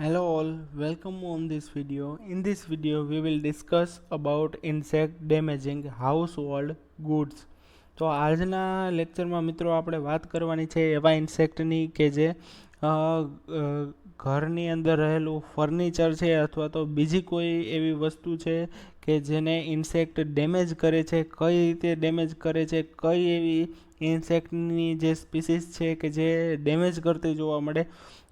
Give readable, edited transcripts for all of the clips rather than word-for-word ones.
Hello all, welcome on this video. In this video we will discuss about insect damaging household goods. તો આજના લેક્ચરમાં મિત્રો આપણે વાત કરવાની છે એવા ઇન્સેક્ટની કે જે ઘરની અંદર રહેલું ફર્નિચર છે અથવા તો બીજી કોઈ એવી વસ્તુ છે કે જેને ઇન્સેક્ટ ડેમેજ કરે છે, કઈ રીતે ડેમેજ કરે છે, કઈ એવી ઇન્સેક્ટની જે સ્પીસીસ છે કે જે ડેમેજ કરતી જોવા મળે.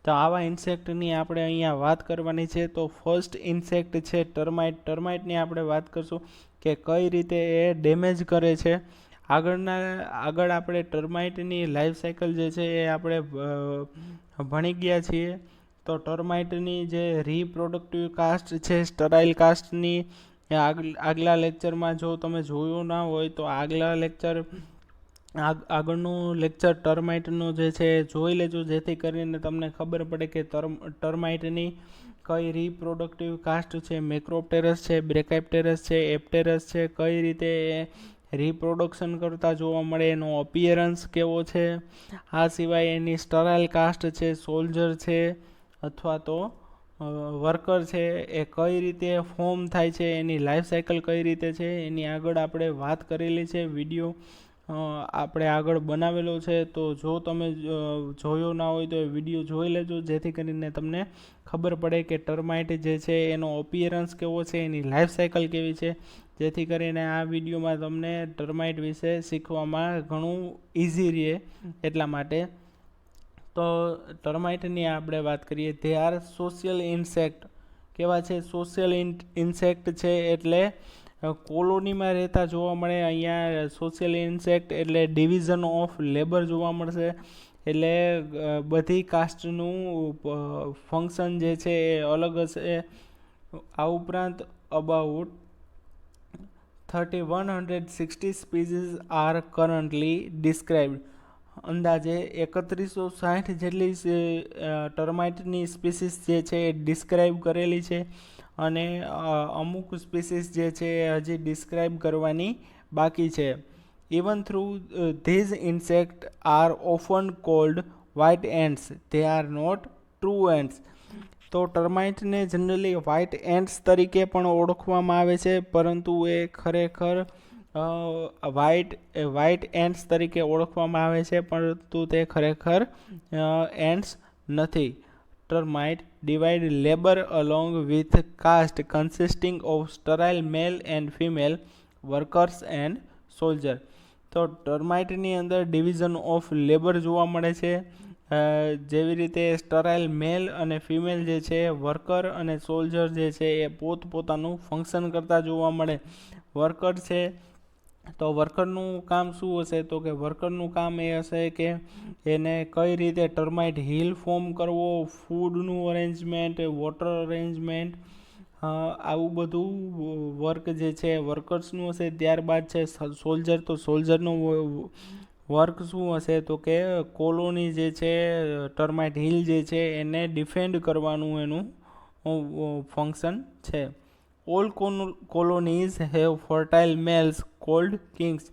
તો આવા ઇન્સેક્ટની આપણે અહીંયા વાત કરવાની છે. તો ફર્સ્ટ ઇન્સેક્ટ છે ટર્માઇટની આપણે વાત કરશું કે કઈ રીતે એ ડેમેજ કરે છે. આગળ આપણે ટર્માઇટની લાઈફ સાયકલ જે છે એ આપણે ભણી ગયા છીએ. તો ટર્માઇટની જે રિપ્રોડક્ટિવ કાસ્ટ છે સ્ટરાઇલ કાસ્ટની આગલા લેક્ચરમાં જો તમે જોયું ના હોય તો આગળનું લેક્ચર ટર્માઇટનું જે છે જોઈ લેજો, જેથી કરીને તમને ખબર પડે કે ટર્માઇટની કઈ રિપ્રોડક્ટિવ કાસ્ટ છે, મેક્રોપ્ટેરસ છે, બ્રેકાપ્ટેરસ છે, એપ્ટેરસ છે, કઈ રીતે રિપ્રોડક્શન કરતા જોવા મળે, એનો અપિયરન્સ કેવો છે. આ સિવાય એની સ્ટરાઇલ કાસ્ટ છે, સોલ્જર છે અથવા તો વર્કર છે, એ કઈ રીતે ફોર્મ થાય છે, એની લાઈફ સાયકલ કઈ રીતે છે, એની આગળ આપણે વાત કરેલી છે. વિડીયો આપણે આગળ બનાવેલો છે, તો જો તમે જોયો ના હોય તો એ વિડીયો જોઈ લેજો, જેથી કરીને તમને ખબર પડે કે ટર્માઇટ જે છે એનો અપિયરન્સ કેવો છે, એની લાઈફ સાયકલ કેવી છે, જેથી કરીને આ વિડીયોમાં તમને ટર્માઇટ વિશે શીખવામાં ઘણું ઇઝી રહે એટલા માટે. તો ટર્માઇટની આપણે વાત કરીએ. તે આર સોશિયલ ઇન્સેક્ટ. કેવા છે? સોશિયલ ઇન્સેક્ટ છે એટલે કોલોનીમાં રહેતા જોવા મળે. અહીંયા સોશિયલ ઇન્સેક્ટ એટલે ડિવિઝન ઓફ લેબર જોવા મળશે. એટલે બધી કાસ્ટનું ફંક્શન જે છે એ અલગ હશે. આ ઉપરાંત about 3160 species are currently described. અંદાજે 3160 જેટલી ટર્માઇટની સ્પીસીસ જે છે એ ડિસ્ક્રાઇબ કરેલી છે, અને અમુક સ્પીસીસ જે છે એ હજી ડિસ્ક્રાઇબ કરવાની બાકી છે. Even through these insect are often called white ants, they are not true ants. તો ટર્માઇટને જનરલી વ્હાઇટ એન્ટ્સ તરીકે પણ ઓળખવામાં આવે છે, પરંતુ એ ખરેખર વ્હાઇટ એન્ટ્સ તરીકે ઓળખવામાં આવે છે, પરંતુ તે ખરેખર એન્ટ્સ નથી. Termite divide labour along with caste consisting of sterile male and female workers and soldier. તો ટર્માઇટની અંદર ડિવિઝન ઓફ લેબર જોવા મળે છે. જેવી રીતે સ્ટરાઇલ મેલ અને ફિમેલ જે છે, વર્કર અને સોલ્જર જે છે એ પોતપોતાનું ફંક્શન કરતા જોવા મળે. વર્કર છે તો વર્કરનું કામ શું હશે? તો કે વર્કરનું કામ એ હશે કે એને કઈ રીતે ટર્માઇટ હિલ ફોર્મ કરવો, ફૂડનું અરેન્જમેન્ટ, વોટર અરેન્જમેન્ટ, આવું બધું વર્ક જે છે વર્કર્સનું હશે. ત્યારબાદ છે સોલ્જર. તો સોલ્જરનું વર્ક શું હશે? તો કે કોલોની જે છે, ટર્માઇટ હિલ જે છે એને ડિફેન્ડ કરવાનું એનું ફંક્શન છે. All colonies have fertile mails cold Kings.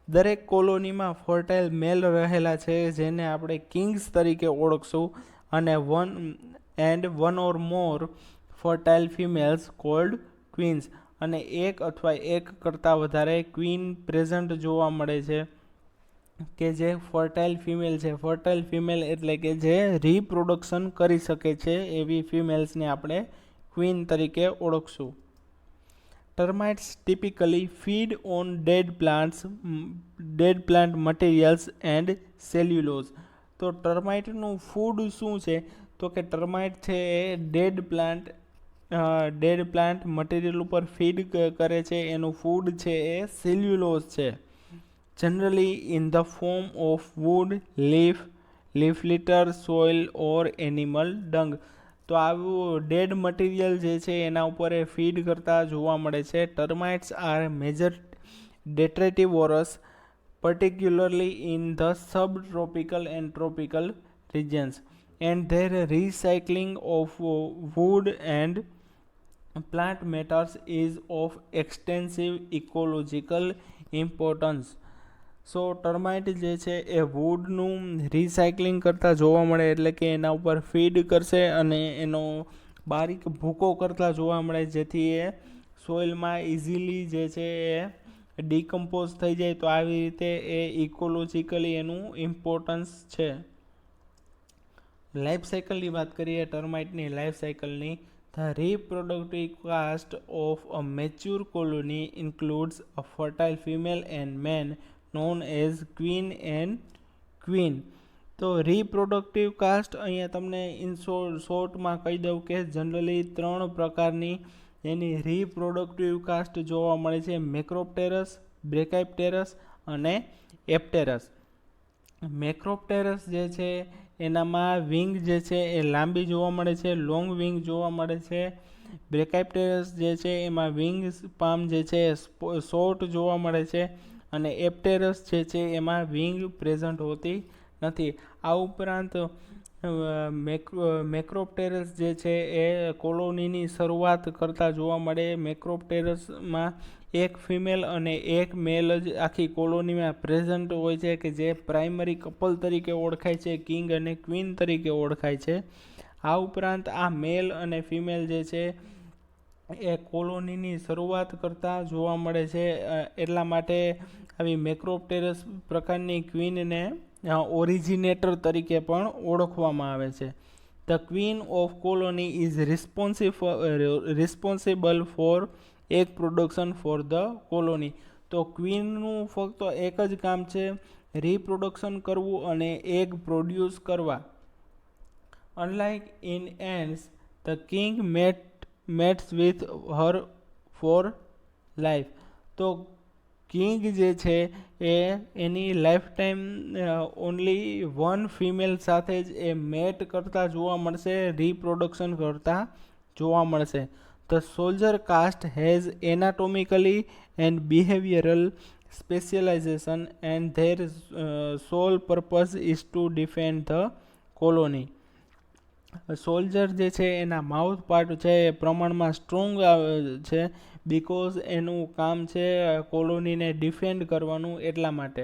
દરેક કોલોનીમાં ફર્ટાઇલ મેલ રહેલા છે જેને આપણે કિંગ્સ તરીકે ઓળખશું, અને one or more fertile females cold Queens. અને એક અથવા એક કરતાં વધારે ક્વીન પ્રેઝન્ટ જોવા મળે છે કે જે ફર્ટાઇલ ફિમેલ છે. ફર્ટાઇલ ફિમેલ એટલે કે જે રિપ્રોડક્શન કરી શકે છે એવી ફિમેલ્સને આપણે ક્વીન તરીકે ઓળખશું. Termites typically feed on dead plant materials and cellulose. તો ટર્માઇટનું ફૂડ શું છે? તો કે ટર્માઇટ છે એ ડેડ પ્લાન્ટ મટીરિયલ ઉપર ફીડ કરે છે. એનું ફૂડ છે એ સેલ્યુલોઝ છે, generally in the form of wood, leaf litter, soil or animal dung. તો આવું ડેડ મટીરિયલ જે છે એના ઉપર એ ફીડ કરતા જોવા મળે છે. Termites are major detritivorous, particularly in the subtropical and tropical regions, and their recycling of wood and plant matters is of extensive ecological importance. So termite જે છે એ વુડનું રિસાયકલિંગ કરતા જોવા મળે, એટલે કે એના ઉપર ફીડ કરશે અને એનો બારીક ભૂકો કરતા જોવા મળે, જેથી એ સોઇલમાં ઇઝીલી જે છે એ ડિકમ્પોઝ થઈ જાય. તો આવી રીતે એ ઇકોલોજીકલી એનું ઇમ્પોર્ટન્સ છે. લાઈફ સાયકલની વાત કરીએ ટર્માઇટની લાઈફ સાયકલની. The reproductive caste of a mature colony includes a fertile female and male known as queen and queen. તો રિપ્રોડક્ટિવ કાસ્ટ અહીંયા તમને ઇન શોર્ટમાં કહી દઉં કે જનરલી 3 પ્રકારની એની રિપ્રોડક્ટિવ કાસ્ટ જોવા મળે છે: મેક્રોપ્ટેરસ, બ્રેકાઇપ્ટેરસ અને એપ્ટેરસ. મેક્રોપ્ટેરસ જે છે એનામાં વિંગ જે છે એ લાંબી જોવા મળે છે, લોંગ વિંગ જોવા મળે છે. બ્રેકાઇપ્ટેરસ જે છે એમાં વિંગ પામ જે છે શોર્ટ જોવા મળે છે અને એપ્ટેરસ જે છે એમાં વિંગ પ્રેઝન્ટ હોતી નથી. આ ઉપરાંત મેક્રોપ્ટેરસ જે છે એ કોલોનીની શરૂઆત કરતા જોવા મળે. મેક્રોપ્ટેરસમાં એક ફિમેલ અને એક મેલ જ આખી કોલોનીમાં પ્રેઝન્ટ હોય છે, કે જે પ્રાઇમરી કપલ તરીકે ઓળખાય છે, કિંગ અને ક્વીન તરીકે ઓળખાય છે. આ ઉપરાંત આ મેલ અને ફિમેલ જે છે એ કોલોનીની શરૂઆત કરતા જોવા મળે છે. એટલા માટે આવી મેક્રોપ્ટેરસ પ્રકારની ક્વીનને ઓરિજિનેટર તરીકે પણ ઓળખવામાં આવે છે. The queen of colony is responsible four egg production for the colony. તો ક્વીનનું ફક્ત એક જ કામ છે રિપ્રોડક્શન કરવું અને એગ પ્રોડ્યુસ કરવા. Unlike in ants, the king mates with her for life. તો કિંગ જે છે એ એની lifetime only one female સાથે જ એ મેટ કરતા જોવા મળશે, રિપ્રોડક્શન કરતા જોવા મળશે. The soldier caste has anatomically and behavioral specialization and their sole purpose is to defend the colony. Soldier જે છે એના માઉથ પાર્ટ છે એ પ્રમાણમાં સ્ટ્રોંગ છે, બિકોઝ એનું કામ છે કોલોનીને ડિફેન્ડ કરવાનું, એટલા માટે.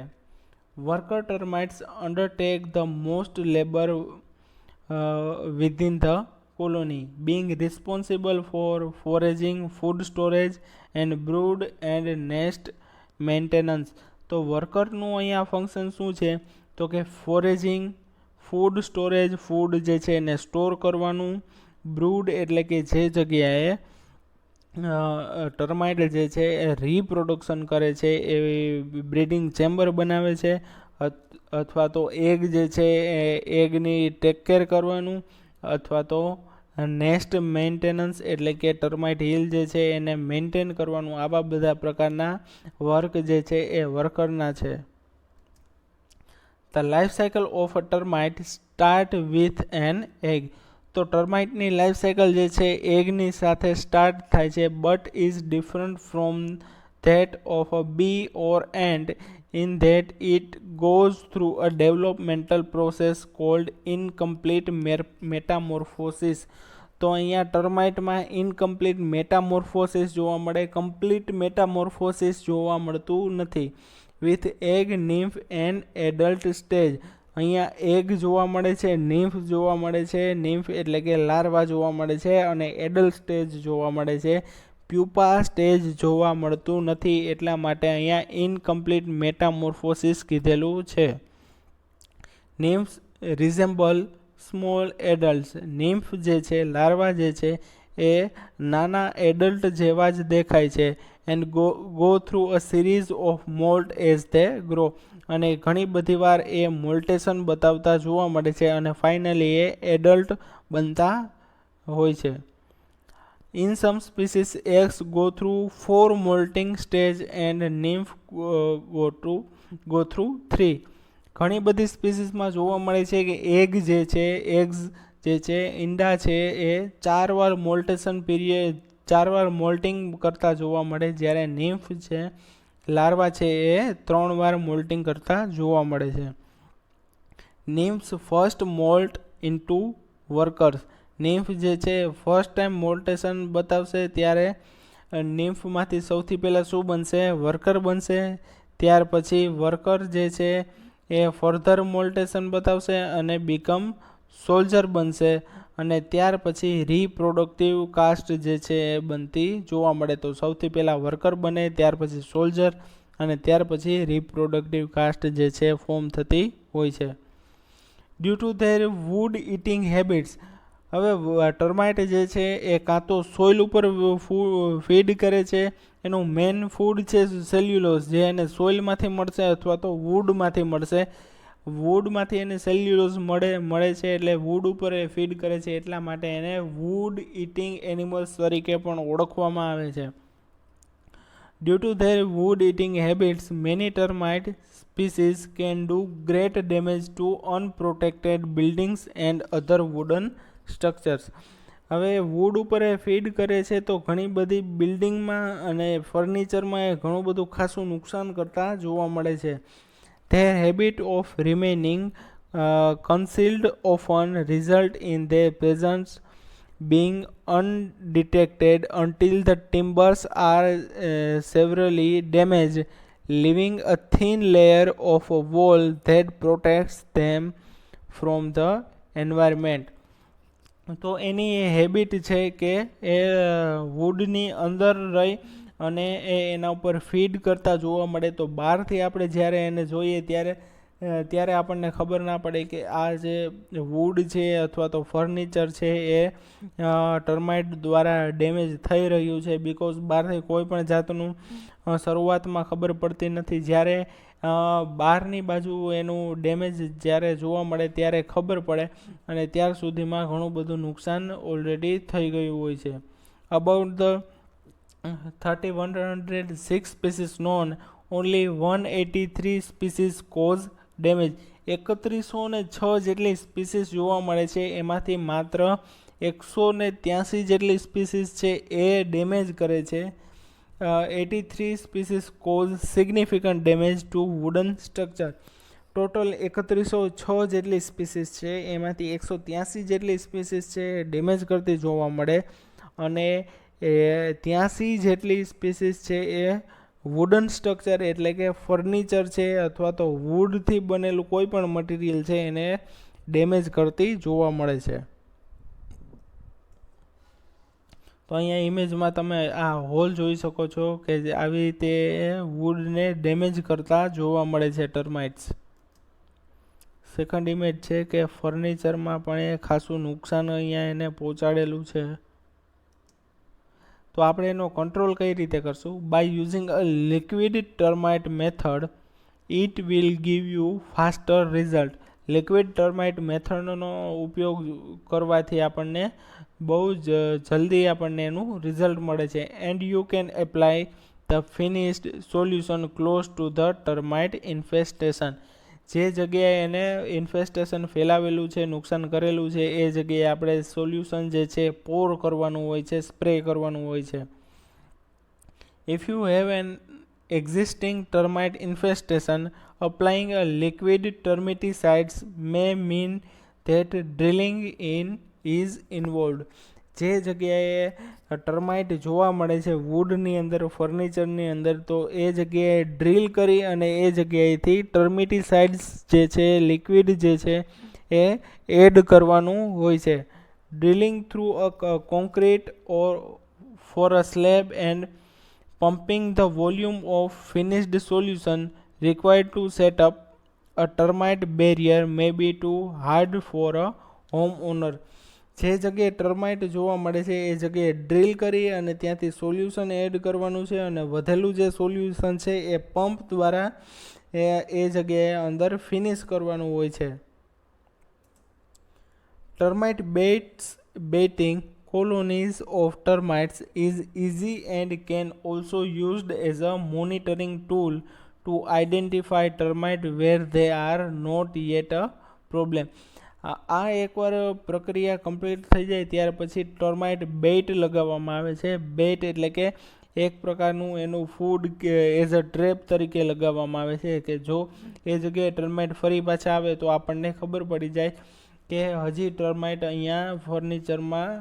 Worker termites undertake the most labour within the colony, being responsible for foraging, food storage and brood and nest maintenance. તો વર્કરનું અહીંયા ફંક્શન શું છે? તો કે ફોરેજિંગ, ફૂડ સ્ટોરેજ, ફૂડ જે છે એને સ્ટોર કરવાનું, બ્રૂડ એટલે કે જે જગ્યાએ ટર્માઇટ જે છે એ રિપ્રોડક્શન કરે છે, એ બ્રીડિંગ ચેમ્બર બનાવે છે, અથવા તો એગ જે છે એ એગની ટેક કેર કરવાનું, અથવા તો નેસ્ટ મેન્ટેનન્સ એટલે કે ટર્માઇટ હિલ જે છે એને મેન્ટેન કરવાનું. આવા બધા પ્રકારના વર્ક જે છે એ વર્કરના છે. The life cycle of a termite start with an egg. તો ટર્માઇટની લાઈફ સાયકલ જે છે એગની સાથે સ્ટાર્ટ થાય છે, but is different from that of a bee or ant in that it goes through a developmental process called incomplete metamorphosis. તો અહીંયા ટર્માઇટમાં incomplete metamorphosis જોવા મળે, કમ્પ્લીટ મેટામોર્ફોસિસ જોવા મળતું નથી. With egg, nymph and adult stage. અહીંયા egg જોવા મળે છે, નિમ્ફ જોવા મળે છે, નિમ્ફ એટલે કે લાર્વા જોવા મળે છે, અને એડલ્ટ સ્ટેજ જોવા મળે છે. પ્યુપા સ્ટેજ જોવા મળતું નથી, એટલા માટે અહીંયા ઇનકમ્પ્લીટ મેટામોર્ફોસિસ કીધેલું છે. નિમ્ફ રિઝેમ્બલ સ્મોલ એડલ્ટ્સ. નિમ્ફ જે છે, લાર્વા જે છે એ નાના એડલ્ટ જેવા જ દેખાય છે. And go through a series of moult as they grow. અને ઘણી બધી વાર એ મોલ્ટેશન બતાવતા જોવા મળે છે અને ફાઇનલી એ એડલ્ટ બનતા હોય છે. In some species, eggs go through 4 molting stage and nymph go through 3. ઘણી બધી સ્પીસીસમાં જોવા મળે છે કે એગ્સ જે છે ઈંડા છે એ 4 વાર મોલ્ટેશન પીરિયડ 4 વાર મોલ્ટિંગ કરતા જોવા મળે, જ્યારે નિમ્ફ છે, લાર્વા છે એ 3 વાર મોલ્ટિંગ કરતા જોવા મળે છે. નિમ્ફ્સ ફર્સ્ટ મોલ્ટ ઇન્ટુ વર્કર્સ. નિમ્ફ જે છે ફર્સ્ટ ટાઈમ મોલ્ટેશન બતાવશે ત્યારે નિમ્ફમાંથી સૌથી પહેલાં શું બનશે? વર્કર બનશે. ત્યાર પછી વર્કર જે છે એ ફર્ધર મોલ્ટેશન બતાવશે અને બીકમ સોલ્જર બનશે અને ત્યાર પછી રિપ્રોડક્ટિવ કાસ્ટ જે છે એ બનતી જોવા મળે. તો સૌથી પહેલાં વર્કર બને, ત્યાર પછી સોલ્જર અને ત્યાર પછી રિપ્રોડક્ટિવ કાસ્ટ જે છે ફોર્મ થતી હોય છે. Due to their wood eating habits, હવે ટર્માઇટ જે છે એ કાં તો સોઇલ ઉપર ફીડ કરે છે, એનું મેઇન ફૂડ છે સેલ્યુલોઝ જે એને સોઇલમાંથી મળશે અથવા તો વુડમાંથી મળશે. વુડમાંથી એને સેલ્યુલોઝ મળે છે એટલે વુડ ઉપર એ ફીડ કરે છે, એટલા માટે એને વુડ ઇટિંગ એનિમલ્સ તરીકે પણ ઓળખવામાં આવે છે. Due to their wood-eating habits, many termite species can do great damage to unprotected buildings and other wooden structures. હવે વુડ ઉપર એ ફીડ કરે છે તો ઘણી બધી બિલ્ડિંગમાં અને ફર્નિચરમાં એ ઘણું બધું ખાસું નુકસાન કરતા જોવા મળે છે. Their habit of remaining concealed often result in their presence being undetected until the timbers are severely damaged, leaving a thin layer of a wall that protects them from the environment. તો એની એ habit છે કે એ વુડની અંદર રહી અને એના ઉપર feed કરતા જોવા મળે. તો બહારથી આપણે જ્યારે એને જોઈએ ત્યારે આપણને ખબર ના પડે કે આ જે વુડ છે અથવા તો ફર્નિચર છે એ ટર્માઇટ દ્વારા ડેમેજ થઈ રહ્યું છે, બિકોઝ બહારથી કોઈ પણ જાતનું શરૂઆતમાં ખબર પડતી નથી. જ્યારે બહારની બાજુ એનું ડેમેજ જ્યારે જોવા મળે ત્યારે ખબર પડે અને ત્યાર સુધીમાં ઘણું બધું નુકસાન ઓલરેડી થઈ ગયું હોય છે. About the 3106 species known, only 183 species cause damage. 3106 જેટલી સ્પીસીસ જોવા મળે છે, એમાંથી માત્ર 183 જેટલી સ્પીસીસ છે એ ડેમેજ કરે છે. 83 species cause significant damage to wooden structure. Total 3106 જેટલી સ્પીસીસ છે એમાંથી 183 જેટલી સ્પીસીસ છે ડેમેજ કરતી જોવા મળે અને 83 જેટલી સ્પીસીસ છે એ વુડન સ્ટ્રક્ચર એટલે કે ફર્નિચર છે અથવા તો વુડથી બનેલું કોઈ પણ મટીરિયલ છે એને ડેમેજ કરતી જોવા મળે છે. તો અહીંયા ઇમેજમાં તમે આ હોલ જોઈ શકો છો કે આવી રીતે વુડને ડેમેજ કરતા જોવા મળે છે ટર્માઇટ્સ. સેકન્ડ ઇમેજ છે કે ફર્નિચરમાં પણ એ ખાસું નુકસાન અહીંયા એને પહોંચાડેલું છે. તો આપણે એનો કંટ્રોલ કઈ રીતે કરશું? By using a liquid termite method it will give you faster result. Liquid termite મેથડનો ઉપયોગ કરવાથી આપણને બહુ જ જલ્દી આપણને એનું રિઝલ્ટ મળે છે. And you can apply the finished solution close to the termite infestation. જે જગ્યાએ એને ઇન્ફેસ્ટેશન ફેલાવેલું છે, નુકસાન કરેલું છે, એ જગ્યાએ આપણે સોલ્યુશન જે છે પોર કરવાનું હોય છે, સ્પ્રે કરવાનું હોય છે. If you have an existing termite infestation, applying a liquid termiticides may mean that drilling in is involved. જે જગ્યાએ ટર્માઇટ જોવા મળે છે વુડની અંદર, ફર્નિચરની અંદર, તો એ જગ્યાએ ડ્રીલ કરી અને એ જગ્યાએથી ટર્મિટિસાઇડ્સ જે છે લિક્વિડ જે છે એ એડ કરવાનું હોય છે. Drilling through a concrete or for a slab and pumping the volume of finished solution required to set up a termite barrier may be too hard for a homeowner. જે જગ્યાએ termite જોવા મળે છે એ જગ્યાએ drill કરી અને ત્યાંથી solution add કરવાનું છે અને વધેલું જે સોલ્યુશન છે એ પંપ દ્વારા એ જગ્યાએ અંદર ફિનિશ કરવાનું હોય છે. Termite baiting colonies of termites is easy and can also used as a monitoring tool to identify termite where they are not yet a problem. આ એકવાર પ્રક્રિયા કમ્પ્લીટ થઈ જાય ત્યાર પછી ટર્માઇટ બેઇટ લગાવવામાં આવે છે. બેઇટ એટલે કે એક પ્રકારનું એનું ફૂડ એઝ અ ટ્રેપ તરીકે લગાવવામાં આવે છે કે જો એ જગ્યાએ ટર્માઇટ ફરી પાછા આવે તો આપણને ખબર પડી જાય કે હજી ટર્માઇટ અહીંયા ફર્નિચરમાં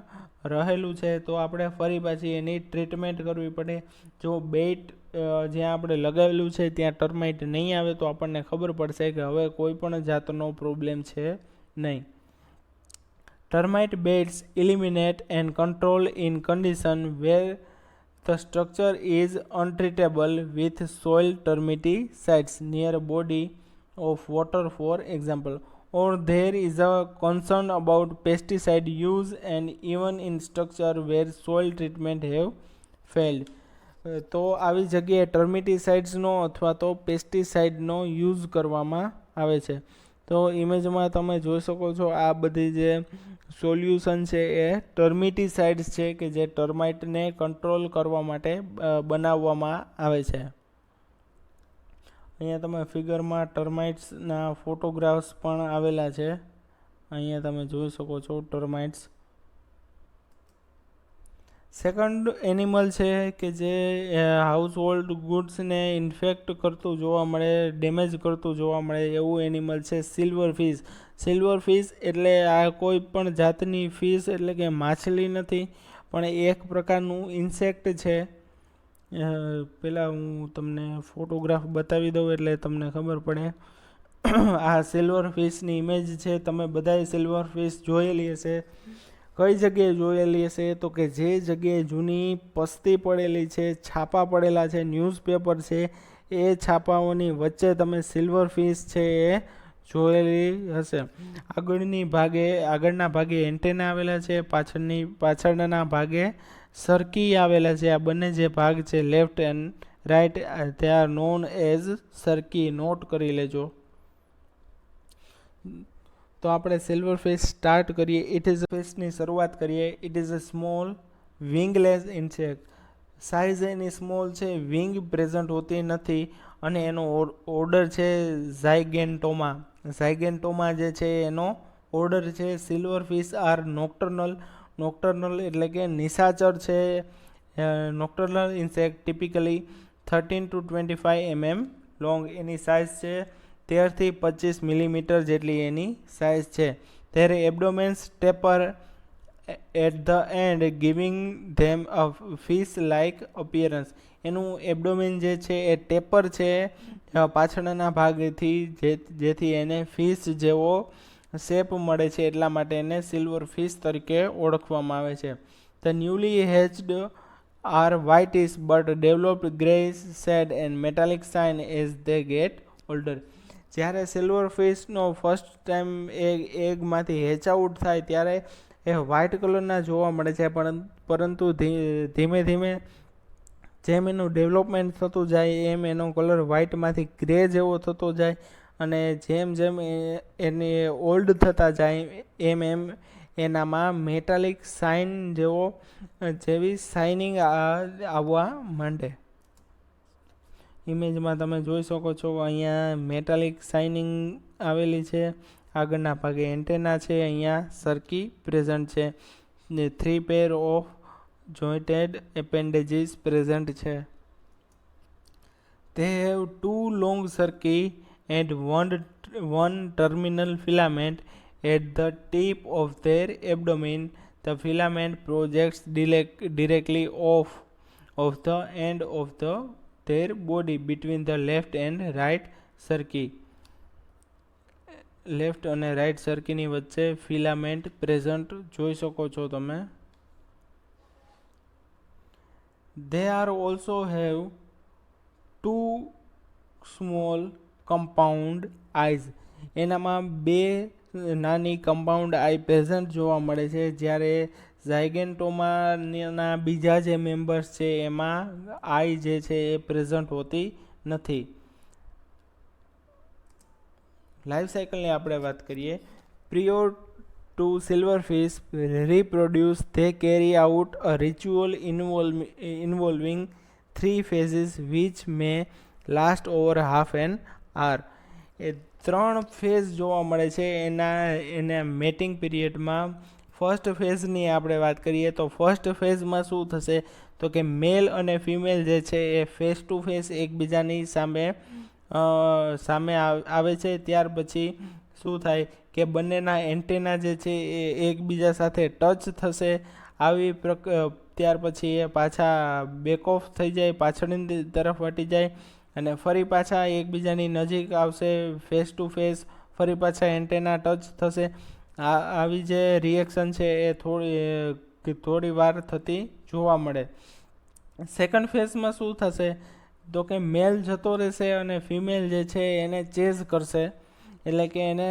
રહેલું છે, તો આપણે ફરી પાછી એની ટ્રીટમેન્ટ કરવી પડે. જો બેઇટ જ્યાં આપણે લગાવેલું છે ત્યાં ટર્માઇટ નહીં આવે તો આપણને ખબર પડશે કે હવે કોઈ પણ જાતનો પ્રોબ્લેમ છે નહીં. Termite beds eliminate and control in condition where the structure is untreatable with soil termiticides near a body of water, for example, or there is a concern about pesticide use and even in structure where soil treatment have failed. તો આવી જગ્યાએ ટર્મિટિસાઇડ્સનો અથવા તો પેસ્ટિસાઇડનો use કરવામાં આવે છે. તો ઇમેજમાં તમે જોઈ શકો છો આ બધી જે સોલ્યુશન છે એ ટર્મિટિસાઇડ્સ છે કે જે ટર્માઇટને કંટ્રોલ કરવા માટે બનાવવામાં આવે છે. અહીંયા તમે ફિગરમાં ટર્માઇટ્સના ફોટોગ્રાફ્સ પણ આવેલા છે. અહીંયા તમે જોઈ શકો છો ટર્માઇટ્સ. સેકન્ડ એનિમલ છે કે જે હાઉસહોલ્ડ ગુડ્સને ઇન્ફેક્ટ કરતું જોવા મળે, ડેમેજ કરતું જોવા મળે એવું એનિમલ છે સિલ્વર ફિશ. સિલ્વર ફિશ એટલે આ કોઈ પણ જાતની ફિશ એટલે કે માછલી નથી, પણ એક પ્રકારનું ઇન્સેક્ટ છે. પહેલાં હું તમને ફોટોગ્રાફ બતાવી દઉં એટલે તમને ખબર પડે. આ સિલ્વર ફિશની ઇમેજ છે. તમે બધાએ સિલ્વર ફિશ જોયેલી હશે. કઈ જગ્યાએ જોયેલી હશે તો કે જે જગ્યાએ જૂની પસ્તી પડેલી છે, છાપા પડેલા છે, ન્યૂઝપેપર છે, એ છાપાઓની વચ્ચે તમે સિલ્વર ફિશ છે એ જોયેલી હશે. આગળના ભાગે એન્ટેના આવેલા છે, પાછળના ભાગે સરકી આવેલા છે. આ બંને જે ભાગ છે લેફ્ટ એન્ડ રાઇટ, તે આર નોન એઝ સરકી. નોટ કરી લેજો. તો આપણે સિલ્વર ફિશ સ્ટાર્ટ કરીએ. ઇટ ઇઝ ફિશની શરૂઆત કરીએ. It is a small wingless insect. Size એની સ્મોલ છે, વિંગ પ્રેઝન્ટ હોતી નથી અને એનો ઓર્ડર છે ઝાયગેન્ટોમા. ઝાયગેન્ટોમા જે છે એનો ઓર્ડર છે. Silverfish are nocturnal. Nocturnal એટલે કે નિશાચર છે. Nocturnal insect typically 13 to 25 mm long. એની સાઇઝ છે 13 થી 25 મિલીમીટર જેટલી એની સાઇઝ છે. ત્યારે abdomens taper at the end giving them a fish like appearance. એનું એબડોમેન જે છે એ ટેપર છે પાછળના ભાગથી, જેથી એને ફિશ જેવો શેપ મળે છે. એટલા માટે એને સિલ્વર ફિશ તરીકે ઓળખવામાં આવે છે. The newly hatched are whitish but developed greyish shade and metallic shine as they get older. જ્યારે સિલ્વર ફિશનો ફર્સ્ટ ટાઈમ એગમાંથી હેચ આઉટ થાય ત્યારે એ વ્હાઇટ કલરના જોવા મળે છે, પરંતુ ધીમે ધીમે જેમ એનું ડેવલપમેન્ટ થતું જાય એમ એનો કલર વ્હાઇટમાંથી ગ્રે જેવો થતો જાય અને જેમ જેમ એને ઓલ્ડ થતા જાય એમ એમ એનામાં મેટાલિક શાઇન જેવી શાઇનિંગ આવવા માંડે. ઇમેજમાં તમે જોઈ શકો છો અહીંયા મેટાલિક શાઇનિંગ આવેલી છે. આગળના ભાગે એન્ટેના છે. અહીંયા સરકી પ્રેઝન્ટ છે. 3 પેર ઓફ જોઇન્ટેડ એપેન્ડેજીસ પ્રેઝન્ટ છે. They have 2 long cerci and one terminal filament at the tip of their abdomen. The filament projects directly off the end of their body between the left and right cerci. Left અને right સર્કીની વચ્ચે filament present જોઈ શકો છો તમે. They are also have 2 small compound eyes. એનામાં 2 નાની compound આઈ present જોવા મળે છે, જ્યારે ઝાયગેન્ટોમાના બીજા જે મેમ્બર્સ છે એમાં આઈ જે છે એ પ્રેઝન્ટ હોતી નથી. લાઈફ સાયકલની આપણે વાત કરીએ. પ્રિયોર two સિલ્વરફિશ reproduce, they carry out a ritual involving 3 phases which may last over half an hour. A 3 phase જોવા મળે છે એના મેટિંગ પીરિયડમાં. ફર્સ્ટ ફેઝની આપણે વાત કરીએ તો ફર્સ્ટ ફેઝમાં શું થશે તો કે મેલ અને ફિમેલ જે છે એ ફેસ ટુ ફેસ એકબીજાની સામે આવે છે. ત્યાર પછી શું થાય કે બંનેના એન્ટેના જે છે એ એકબીજા સાથે ટચ થશે. આવી ત્યાર પછી એ પાછા બેક ઓફ થઈ જાય, પાછળની તરફ હટી જાય અને ફરી પાછા એકબીજાની નજીક આવશે, ફેસ ટુ ફેસ, ફરી પાછા એન્ટેના ટચ થશે. આવી જે રિએક્શન છે એ થોડી વાર થતી જોવા મળે. સેકન્ડ ફેઝમાં શું થશે તો કે મેલ જતો રહેશે અને ફિમેલ જે છે એને ચેઝ કરશે, એટલે કે એને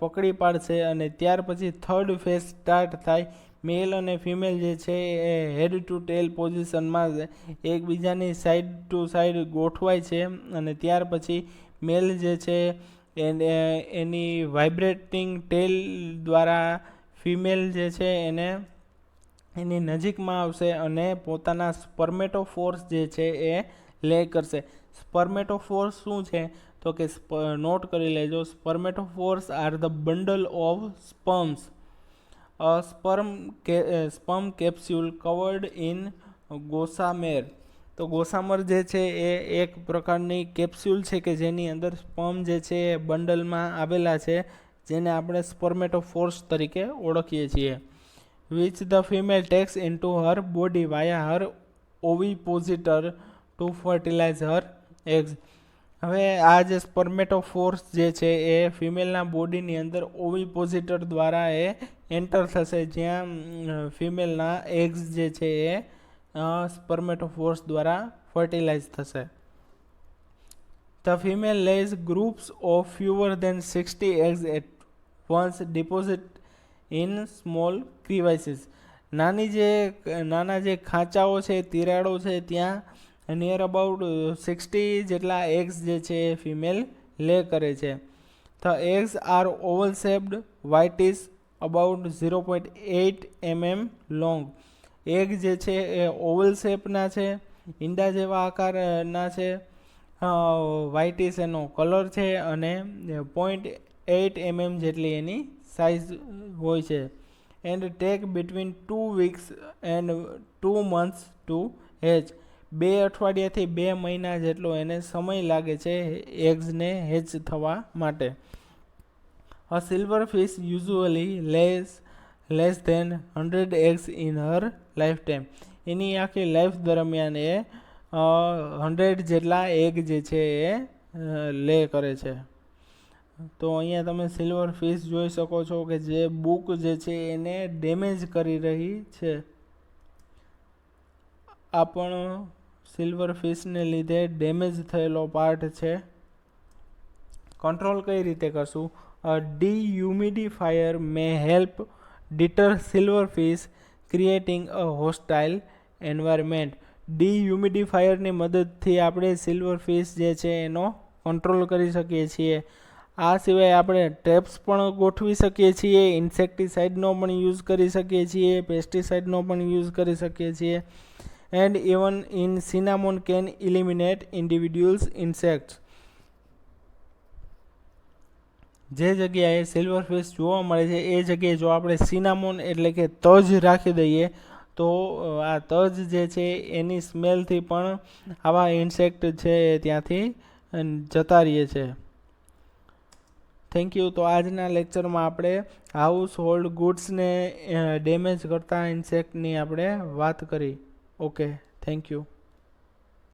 પકડી પાડશે. અને ત્યાર પછી થર્ડ ફેઝ સ્ટાર્ટ થાય. મેલ અને ફિમેલ જે છે એ હેડ ટુ ટેલ પોઝિશનમાં એકબીજાની સાઈડ ટુ સાઈડ ગોઠવાય છે. અને ત્યાર પછી મેલ જે છે એની વાઇબ્રેટિંગ ટેલ દ્વારા ફિમેલ જે છે એને એની નજીકમાં આવશે અને પોતાના સ્પર્મેટોફોર્સ જે છે એ લે કરશે. સ્પર્મેટોફોર્સ શું છે તો કે નોટ કરી લેજો, spermatophores are the bundle of sperms, sperm capsule covered in gossamer. તો ગોસામર જે છે એ એક પ્રકારની કેપ્સ્યુલ છે કે જેની અંદર સ્પર્મ જે છે એ બંડલમાં આવેલા છે, જેને આપણે સ્પર્મેટોફોર્સ તરીકે ઓળખીએ છીએ. which the female takes into her body via her ovipositor to fertilize her eggs. હવે આ જે સ્પર્મેટોફોર્સ જે છે એ ફિમેલના બોડીની અંદર ઓવિપોઝિટર દ્વારા એ એન્ટર થશે, જ્યાં ફિમેલના એગ્સ જે છે એ સ્પર્મેટોફોર્સ દ્વારા ફર્ટિલાઇઝ થશે. The female lays groups of fewer than 60 eggs at once deposit in small crevices. નાના જે ખાંચાઓ છે, તિરાડો છે, ત્યાં નિયર અબાઉટ 60 જેટલા એગ્સ જે છે એ ફિમેલ લે કરે છે. The eggs are oval shaped, whitish, about 0.8 mm long. Egg જે છે એ ઓવલ શેપના છે, ઈંડા જેવા આકારના છે, વ્હાઇટિશ એનો કલર છે અને 0.8 mm જેટલી એની સાઇઝ હોય છે. And take between 2 weeks and 2 months to hatch. 2 અઠવાડિયાથી 2 મહિના જેટલો એને સમય લાગે છે એગ્સને હેચ થવા માટે. A silverfish usually lays less than 100 eggs in her lifetime. એની આખી લાઈફ દરમિયાન એ 100 જેટલા એગ જે છે એ લે કરે છે. તો અહીંયા તમે સિલ્વર ફિશ જોઈ શકો છો કે જે બુક જે છે એને ડેમેજ કરી રહી છે. આ પણ સિલ્વર ફિશને લીધે ડેમેજ થયેલો પાર્ટ છે. કંટ્રોલ કઈ રીતે કરશું? Dehumidifier may help deter silverfish creating a hostile environment. ડીહ્યુમિડિફાયરની મદદથી આપણે સિલ્વરફિશ જે છે એનો કંટ્રોલ કરી શકીએ છીએ. આ સિવાય આપણે ટ્રેપ્સ પણ ગોઠવી શકીએ છીએ, ઇન્સેક્ટિસાઇડનો પણ યુઝ કરી શકીએ છીએ, પેસ્ટિસાઇડનો પણ યુઝ કરી શકીએ છીએ. And even in cinnamon can eliminate individuals insects. જે જગ્યાએ સિલ્વરફિશ જોવા મળે છે એ જગ્યાએ જો આપણે સિનામોન એટલે કે તજ રાખી દઈએ તો આ તજ જે છે એની સ્મેલથી પણ આવા ઇન્સેક્ટ છે ત્યાંથી જતા રહીએ છે. Thank you. તો આજના લેક્ચરમાં આપણે હાઉસ હોલ્ડ ગુડ્સને ડેમેજ કરતા ઇન્સેક્ટની આપણે વાત કરી. Okay, thank you.